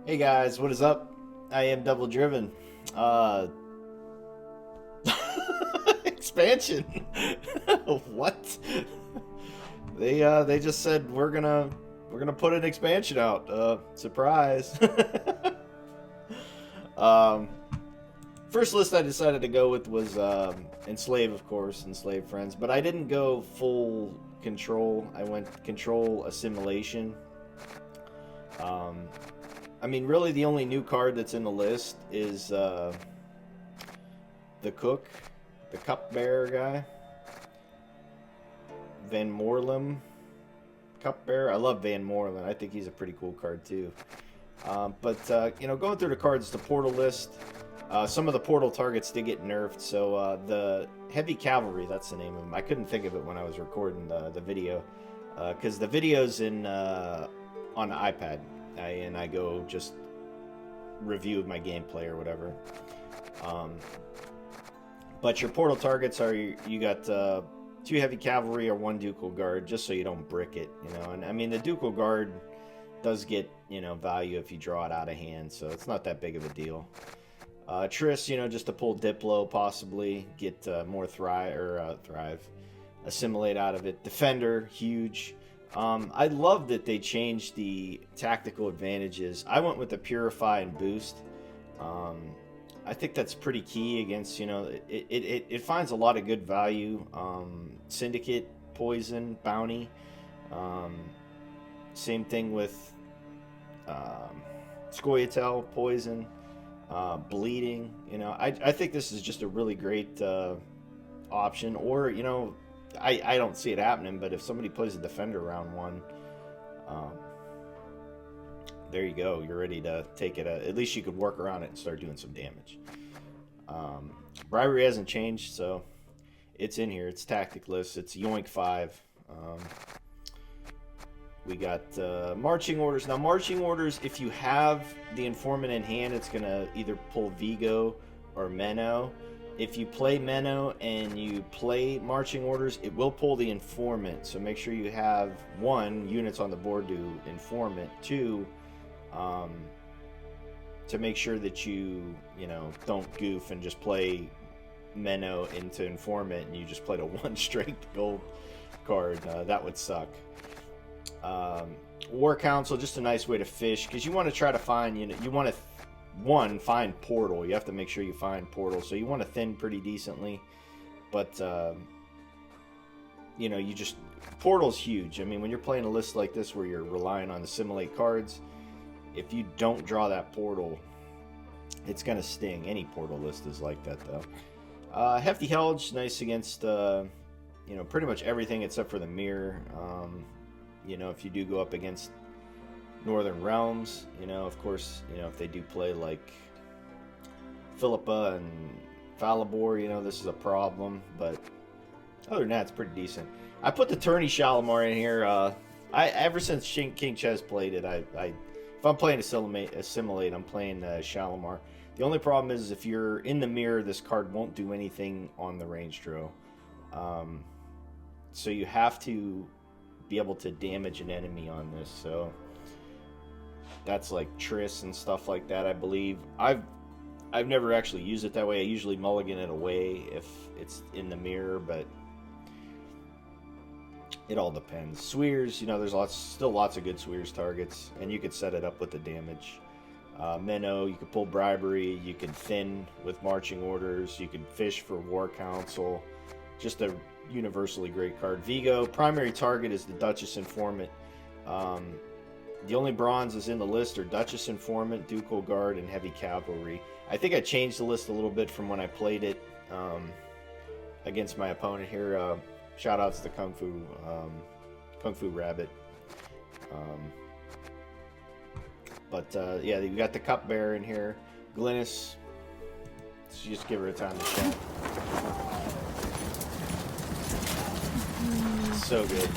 Hey guys, what is up? I am Devildriven. Uh Expansion. What? They just said we're gonna put an expansion out. Surprise. um First list I decided to go with was Enslave, of course, Enslave Friends, but I didn't go full control. I went control assimilation. Um I mean, really, the only new card that's in the list is the cook, the cupbearer guy, Van Moorlem cupbearer. I love Van Moorlem. I think he's a pretty cool card too. But going through the cards, the portal list. Some of the portal targets did get nerfed. So the heavy cavalry, that's the name of them. I couldn't think of it when I was recording the video, because the video's in on the iPad. And I go just review my gameplay or whatever. But your portal targets are you got 2 heavy cavalry or 1 ducal guard, just so you don't brick it, And I mean, the ducal guard does get value if you draw it out of hand, so it's not that big of a deal. Triss, just to pull Diplo, possibly get more thrive, assimilate out of it. Defender, huge. I love that they changed the tactical advantages. I went with the Purify and Boost. I think that's pretty key against, it finds a lot of good value. Syndicate, Poison, Bounty. Same thing with Scoia'tael, Poison, Bleeding. I think this is just a really great option. Or, I don't see it happening, but if somebody plays a defender round 1, there you go. You're ready to take it. At least you could work around it and start doing some damage. Bribery hasn't changed, so it's in here. It's tactic list. It's Yoink 5. We got marching orders. Now, marching orders, if you have the informant in hand, it's going to either pull Vigo or Menno. If you play Menno and you play marching orders, it will pull the informant. So make sure you have 1, units on the board to informant. 2, to make sure that you don't goof and just play Menno into informant and you just played a 1 strength gold card. That would suck. War Council, just a nice way to fish, because you want to try to find, you want to find portal. You have to make sure you find portal, so you want to thin pretty decently. But you just, portal's huge. I mean, when you're playing a list like this where you're relying on assimilate cards, if you don't draw that portal, it's gonna sting. Any portal list is like that, though. Hefty Helge, nice against pretty much everything except for the mirror. If you do go up against Northern Realms, of course, if they do play like Philippa and Falibor, this is a problem. But other than that, it's pretty decent. I put the Tourney Shalimar in here. Ever since King Ches played it, if I'm playing Assimilate, I'm playing Shalimar. The only problem is if you're in the mirror, this card won't do anything on the range draw. So you have to be able to damage an enemy on this. So that's like Triss and stuff like that, I believe. I've never actually used it that way. I usually mulligan it away if it's in the mirror, but it all depends. Swears, there's still lots of good Swears targets, and you could set it up with the damage. Menno, you could pull Bribery, you can thin with marching orders, you can fish for War Council. Just a universally great card. Vigo, primary target is the Duchess Informant. The only bronzes in the list are Duchess Informant, Ducal Guard, and Heavy Cavalry. I think I changed the list a little bit from when I played it against my opponent here. Shoutouts to Kung Fu Rabbit. Yeah, you got the Cupbearer in here. Glynis. Let's just give her a time to chat. So good.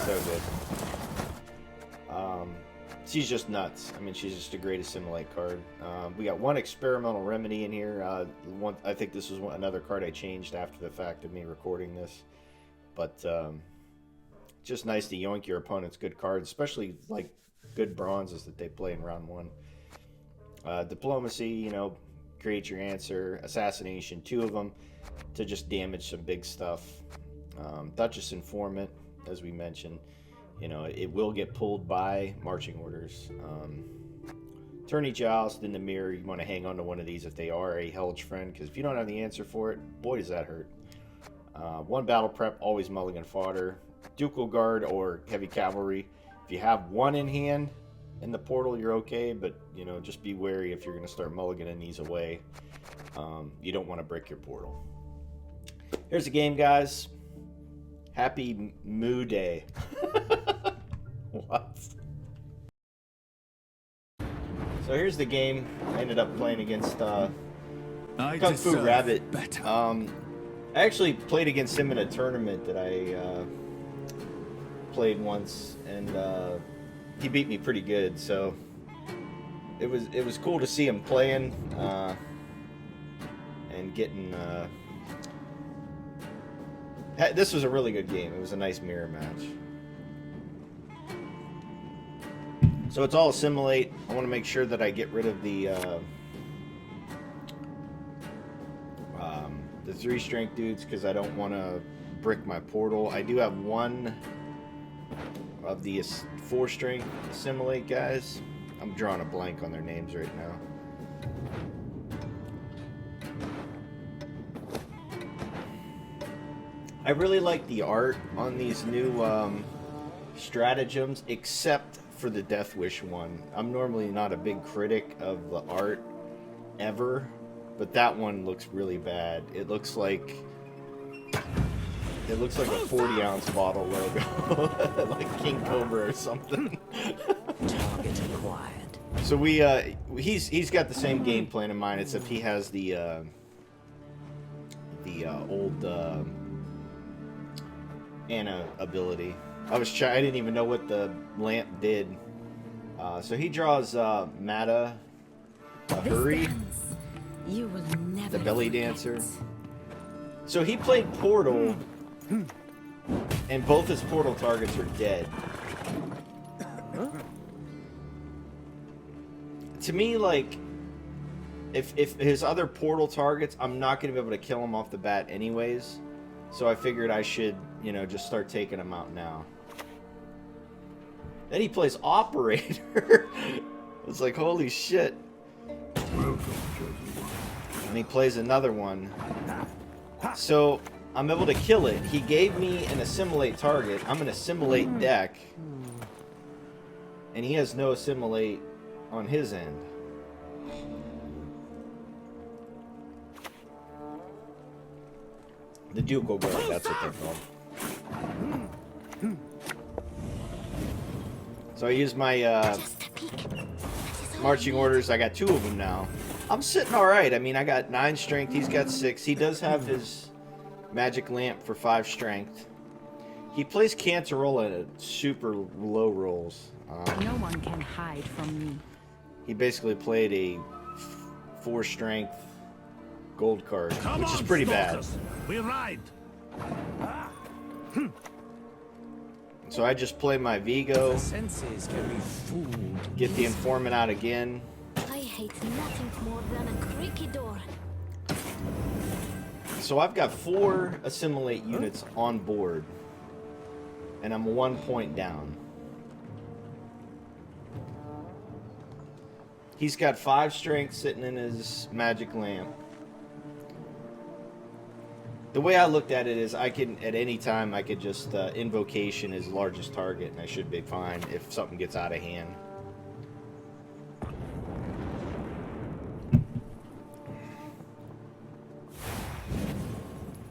So good. She's just nuts. I mean, she's just a great assimilate card. We got 1 experimental remedy in here. I think this was another card I changed after the fact of me recording this. But just nice to yoink your opponent's good cards, especially like good bronzes that they play in round 1. Diplomacy, you know, create your answer. Assassination, 2 of them to just damage some big stuff. Duchess Informant, as we mentioned, you know, it will get pulled by marching orders. Tourney Joust in the mirror, you want to hang on to one of these if they are a Helge friend, because if you don't have the answer for it, boy does that hurt. 1 battle prep, always mulligan fodder. Ducal Guard or heavy cavalry. If you have 1 in hand in the portal, you're okay, but you know, just be wary if you're going to start mulliganing these away. You don't want to break your portal. Here's the game, guys. Happy Moo Day. What? So here's the game. I ended up playing against Kung Fu Rabbit. I actually played against him in a tournament that I played once, and he beat me pretty good. So it was cool to see him playing and getting. This was a really good game. It was a nice mirror match. So it's all assimilate. I want to make sure that I get rid of the 3 strength dudes because I don't want to brick my portal. I do have 1 of the 4 strength assimilate guys. I'm drawing a blank on their names right now. I really like the art on these new stratagems, except for the Death Wish one. I'm normally not a big critic of the art ever, but that one looks really bad. It looks like a 40-ounce bottle logo, like King Cobra or something. Target acquired. So he's got the same game plan in mind, except he has the old Anna ability. I didn't even know what the lamp did. So he draws Mata, Hurry, You will never the belly forget. dancer. So he played Portal, and both his Portal targets are dead. To me, like, if his other Portal targets, I'm not going to be able to kill him off the bat anyways. So I figured I should, you know, just start taking him out now. Then he plays Operator. It's like, holy shit. And he plays another one. So I'm able to kill it. He gave me an assimilate target. I'm an assimilate deck. And he has no assimilate on his end. The Ducal Guard, that's what they're called. So I use my marching orders. I got 2 of them now. I'm sitting alright. I mean, I got 9 strength. He's got 6. He does have his magic lamp for 5 strength. He plays Cantarola at super low rolls. No one can hide from me. He basically played a 4 strength gold card, which is pretty bad. We ride. So I just play my Vigo, Senses can be fooled. get the informant out again. I hate nothing more than a creaky door. So I've got 4 assimilate units on board, and I'm 1 point down. He's got 5 strength sitting in his magic lamp. The way I looked at it is I can, at any time, I could just invocation his largest target, and I should be fine if something gets out of hand.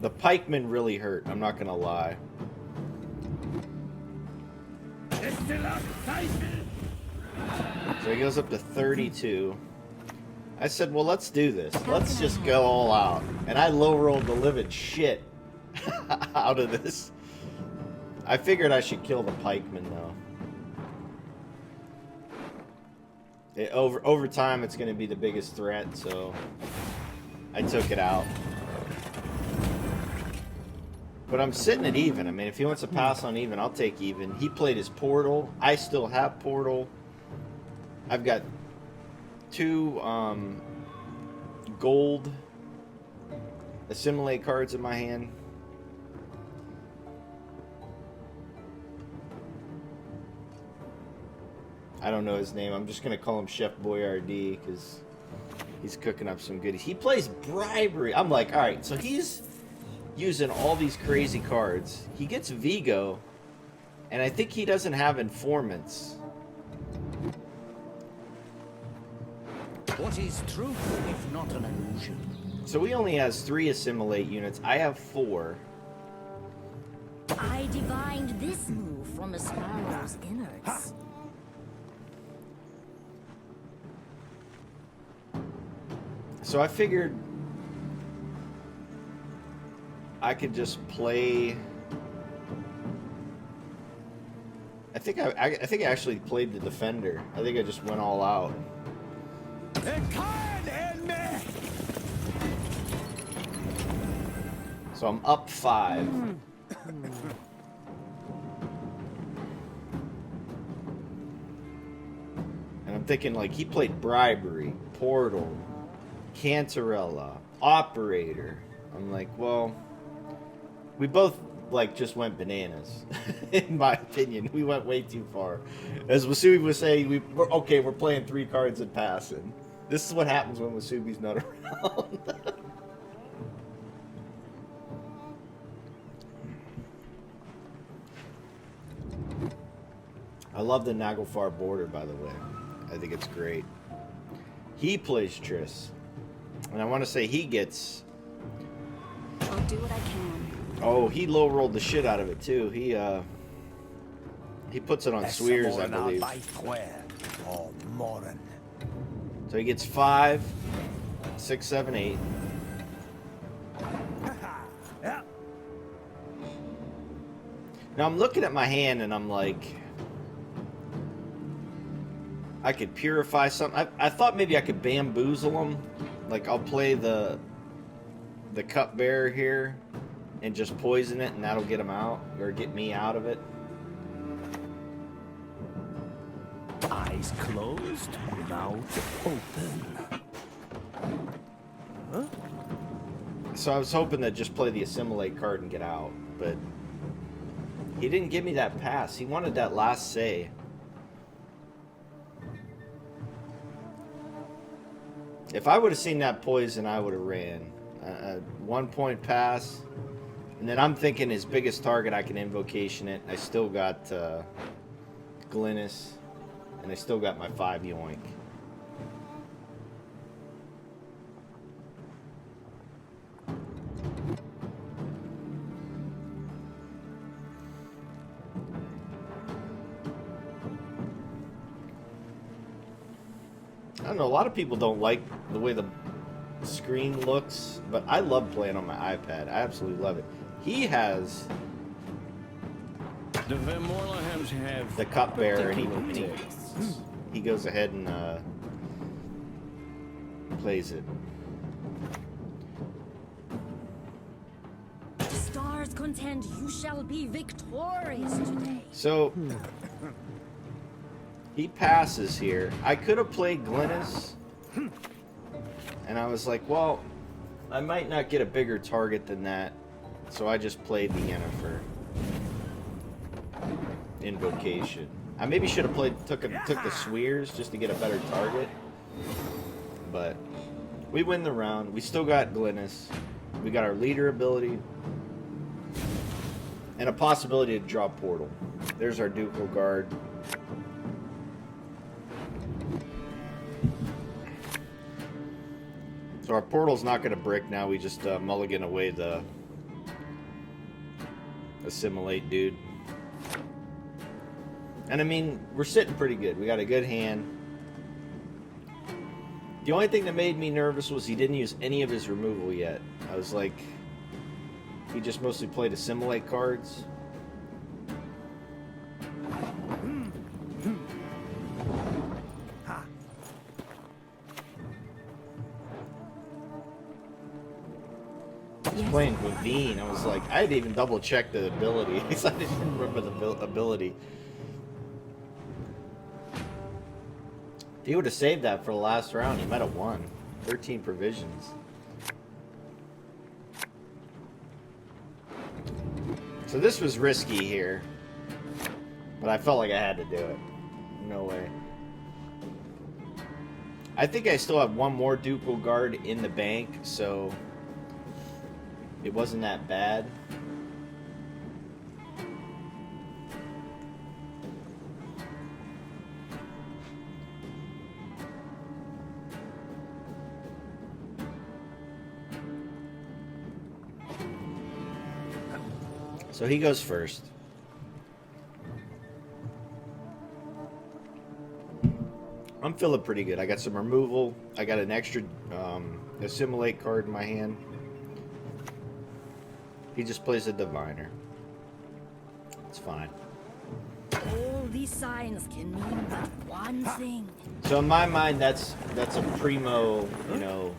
The pikemen really hurt, I'm not gonna lie. So he goes up to 32. I said, well, let's do this. Let's just go all out. And I low rolled the living shit out of this. I figured I should kill the pikemen, though. Over time, it's going to be the biggest threat, so I took it out. But I'm sitting at even. I mean, if he wants to pass on even, I'll take even. He played his Portal. I still have Portal. I've got 2 gold assimilate cards in my hand. I don't know his name. I'm just gonna call him Chef Boyardee because he's cooking up some goodies. He plays bribery. I'm like, all right, so he's using all these crazy cards. He gets Vigo, and I think he doesn't have informants. What is truth if not an illusion? So he only has 3 assimilate units. I have 4. I divined this move from a sparrow's innards. So I figured I could just play. I think I actually played the defender. I think I just went all out. So I'm up 5. And I'm thinking, like, he played bribery, portal, Cantarella, operator. I'm like, well, we both like just went bananas. In my opinion, we went way too far. As Wasubi was saying, we're playing 3 cards and passing. This is what happens when Wasubi's not around. I love the Naglfar border, by the way. I think it's great. He plays Triss. And I want to say he gets... I'll do what I can. Oh, he low rolled the shit out of it too. He puts it on Swears, I believe. So he gets 5, 6, 7, 8. Now I'm looking at my hand and I'm like, I could purify something. I thought maybe I could bamboozle him. Like I'll play the cupbearer here and just poison it, and that'll get him out, or get me out of it. Eyes closed, mouth open. Huh? So I was hoping to just play the assimilate card and get out, but he didn't give me that pass. He wanted that last say. If I would have seen that poison, I would have ran. 1 point pass. And then I'm thinking his biggest target, I can invocation it. I still got Glynis. And I still got my 5 yoink. I don't know, a lot of people don't like the way the screen looks, but I love playing on my iPad. I absolutely love it. He has The Vermorlahams have the cupbearer, and he goes ahead and plays it. Stars contend you shall be victorious today. So he passes here. I could have played Glynis, and I was like, well, I might not get a bigger target than that, so I just played the Yennefer invocation. I maybe should have took the Swears just to get a better target, but we win the round. We still got Glynis. We got our leader ability and a possibility to draw Portal. There's our Ducal Guard. So our portal's not going to brick now. We just mulligan away the assimilate dude. And I mean, we're sitting pretty good. We got a good hand. The only thing that made me nervous was he didn't use any of his removal yet. I was like, he just mostly played assimilate cards. Playing Vivine, I was like, I didn't even double check the ability because I didn't remember the ability. If he would have saved that for the last round, he might have won. 13 provisions. So this was risky here. But I felt like I had to do it. No way. I think I still have one more ducal guard in the bank, so it wasn't that bad. So he goes first. I'm feeling pretty good. I got some removal. I got an extra assimilate card in my hand. He just plays a diviner. It's fine. All these signs can mean but one thing. So in my mind, that's a primo, you know,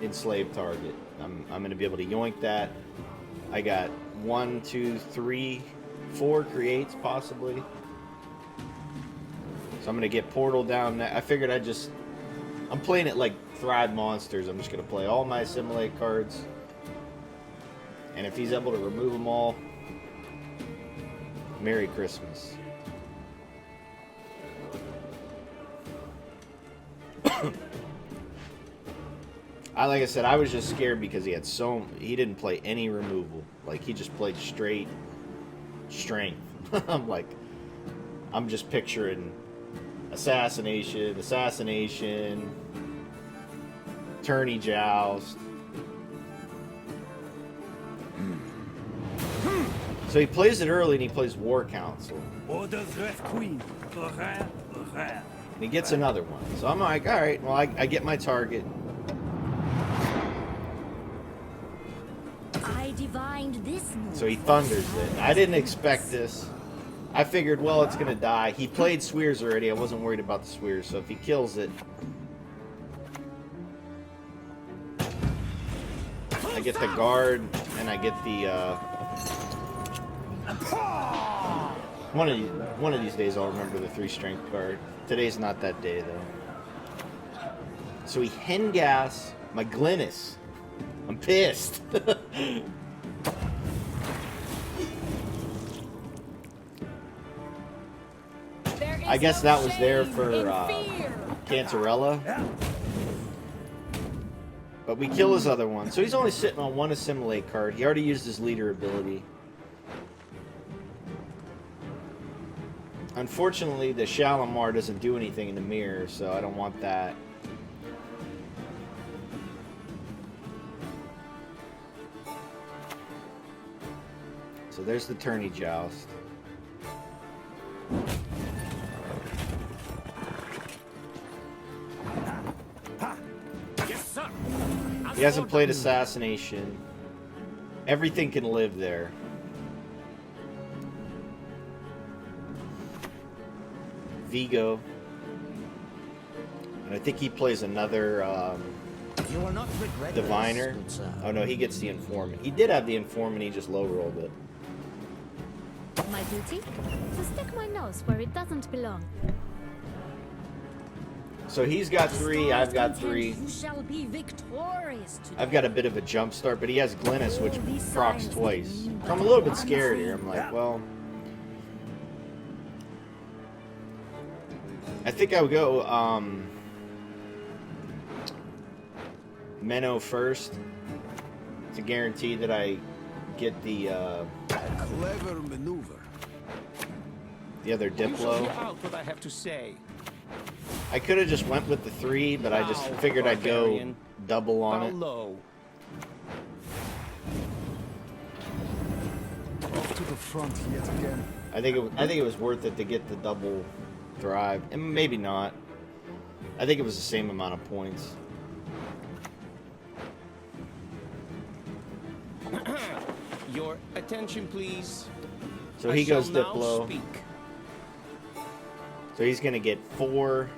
enslaved target. I'm gonna be able to yoink that. I got 1, 2, 3, 4 creates possibly. So I'm gonna get portal down there. I figured I'm playing it like Thrive Monsters. I'm just gonna play all my assimilate cards. And if he's able to remove them all, Merry Christmas. Like I said, I was just scared because he didn't play any removal. Like, he just played straight strength. I'm just picturing assassination, tourney joust. So he plays it early and he plays War Council. And he gets another one. So I'm like, alright, well, I get my target. I divined this move. So he thunders it. I didn't expect this. I figured, well, it's gonna die. He played Swears already. I wasn't worried about the Swears. So if he kills it, I get the guard and I get the one of these days I'll remember the 3 strength card. Today's not that day though. So he hengas my Glynis. I'm pissed. I guess that was there for Cantarella. But we kill his other one. So he's only sitting on 1 assimilate card. He already used his leader ability. Unfortunately, the Shalimar doesn't do anything in the mirror, so I don't want that. So there's the tourney joust. He hasn't played assassination. Everything can live there. Vigo. And I think he plays another You will not regret diviner. this, good sir. Oh no, he gets the informant. He did have the informant, he just low rolled it. My duty? To stick my nose where it doesn't belong. So he's got 3, I've got 3. You shall be victorious today. I've got a bit of a jump start, but he has Glynis, which procs twice. So I'm a little bit scared here. I'm like, well, I think I would go Menno first to guarantee that I get the Clever maneuver. other Diplo. Out what I have to say. I could have just went with the 3, but I just figured I'd go barbarian. double on Bow it. low. Off to the front yet again. I think it was worth it to get the double thrive, and maybe not. I think it was the same amount of points. Your attention, please. So I he shall goes now Diplo. speak. So he's gonna get 4,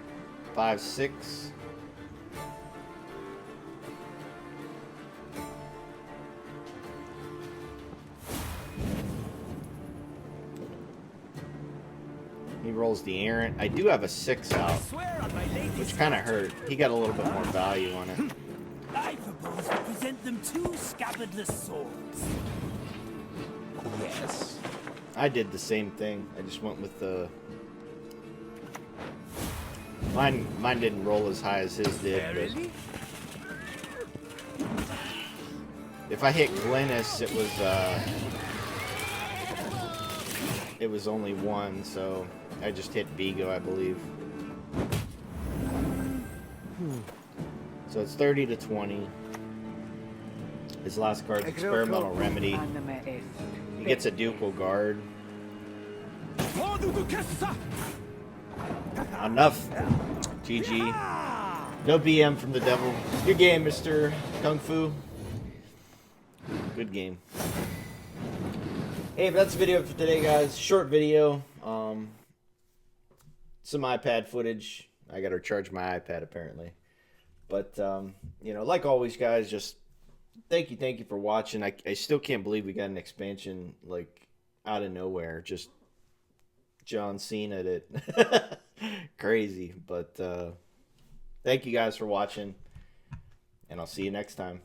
5, 6. He rolls the errant. I do have a 6 out, which kind of hurt. He got a little bit more value on it. I propose we present them two scabbardless swords. Yes. I did the same thing. I just went with the... Mine didn't roll as high as his did, but... If I hit Glennis, it was only 1, so I just hit Vigo, I believe. So it's 30 to 20. His last card's Experimental Remedy. He gets a Ducal Guard. Enough. GG. No BM from the devil. Good game, Mr. Kung Fu. Good game. Hey, that's the video for today, guys. Short video. Some iPad footage. I gotta charge my iPad apparently. But you know, like always, guys, just thank you for watching. I still can't believe we got an expansion like out of nowhere. Just John Cena did it. Crazy. But thank you guys for watching, and I'll see you next time.